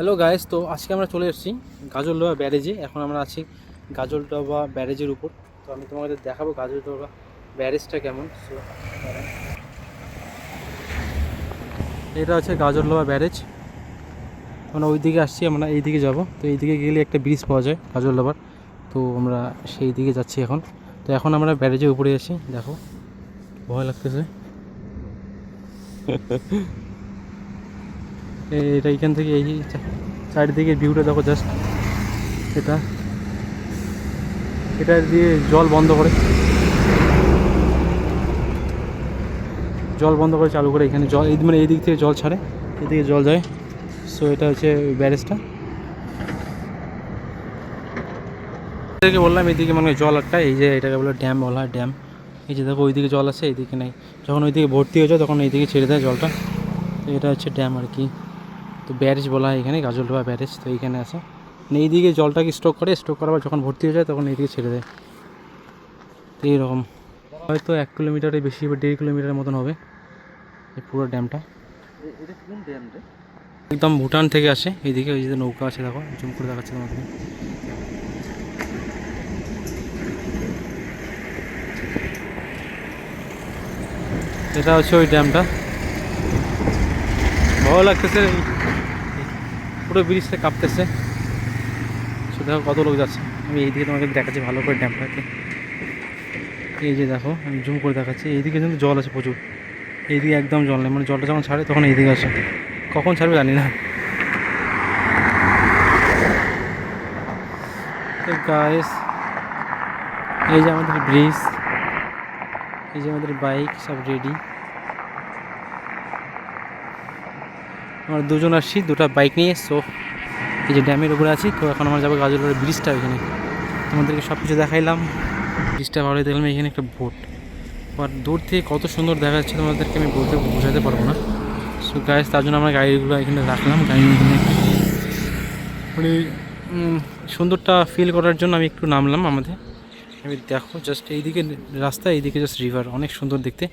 Hello guys, তো আজকে আমরা চলে এসেছি গাজলডোবা ব্যারেজে। এখন আমরা আছি গাজলডোবা ব্যারেজের উপর। তো আমি তোমাদের দেখাবো গাজলডোবা ব্যারেজটা কেমন। এটা হচ্ছে গাজলডোবা ব্যারেজ। আমরা ওই দিকে আসছি, আমরা এই দিকে যাব। তো এই দিকে গেলে একটা ব্রিজ পাওয়া যায় গাজলডোবার, তো আমরা সেই দিকে যাচ্ছি এখন। তো এখন আমরা ব্যারেজের উপরে আছি, দেখো ভয় লাগতেছে। এটা এইখান থেকে এই চারিদিকে ভিউটা দেখো জাস্ট। এটা দিয়ে জল বন্ধ করে চালু করে এখানে জল মানে এই দিক থেকে জল ছাড়ে, এদিকে জল যায়। সো এটা হচ্ছে ব্যারেজটা। এদিকে বললাম এইদিকে মানে জল একটা, এই যে এটাকে বলে ড্যাম বলা হয়, ড্যাম। এই যে দেখো ওইদিকে জল আছে, এইদিকে নেই। যখন ওইদিকে ভর্তি হয়ে যায় তখন এইদিকে ছেড়ে দেয় জলটা। তো এটা হচ্ছে ড্যাম আর কি। তো ব্যারেজ বলা হয় এখানে, গাজলডোবা ব্যারেজ। তো এইখানে আছে মানে এইদিকে জলটাকে স্টক করার পর যখন ভর্তি হয়ে যায় তখন এইদিকে ছেড়ে দেয়। তো এইরকম হয়তো 1 কিলোমিটারের বেশি বা 1.5 কিলোমিটারের মতন হবে এই পুরো ড্যামটা। এটা কোন ড্যাম রে? একদম ভুটান থেকে আসে এইদিকে। ওই যে নৌকা আছে দেখো, জুম করে দেখাচ্ছে তোমাকে। এটা হচ্ছে ওই ড্যামটা। ভালো লাগতেছে, পুরো ব্রিজটা কাঁপতেছে। সে দেখো কত লোক যাচ্ছে। আমি এইদিকে তোমাকে দেখাচ্ছি ভালো করে ড্যামটাকে। এই যে দেখো, আমি জুম করে দেখাচ্ছি। এইদিকে কিন্তু জল আছে প্রচুর, এইদিকে একদম জল নেই। মানে জলটা যখন ছাড়ে তখন এইদিকে আসে, কখন ছাড়বে জানি না। তো গাইস, এই যে আমাদের ব্রিজ, এই যে আমাদের বাইক সব রেডি। আমরা দুজন আসছি, দুটো বাইক নিয়ে। সো এই যে ড্যামের উপরে আছি। তো এখন আমরা যাবো গাজলডোবার ব্রিজটা। ওইখানে তোমাদেরকে সব কিছু দেখাইলাম। ব্রিজটা ভালোই দেখলাম। এখানে একটা বোট, আর দূর থেকে কত সুন্দর দেখা যাচ্ছে তোমাদেরকে আমি বোঝাতে পারবো না। সো গাইস, তার জন্য আমরা গাড়িগুলো এখানে রাখলাম। গাড়ি এখানে মানে সুন্দরটা ফিল করার জন্য আমি একটু নামলাম। আমি দেখো জাস্ট এইদিকে রাস্তা, এইদিকে জাস্ট রিভার, অনেক সুন্দর দেখতে।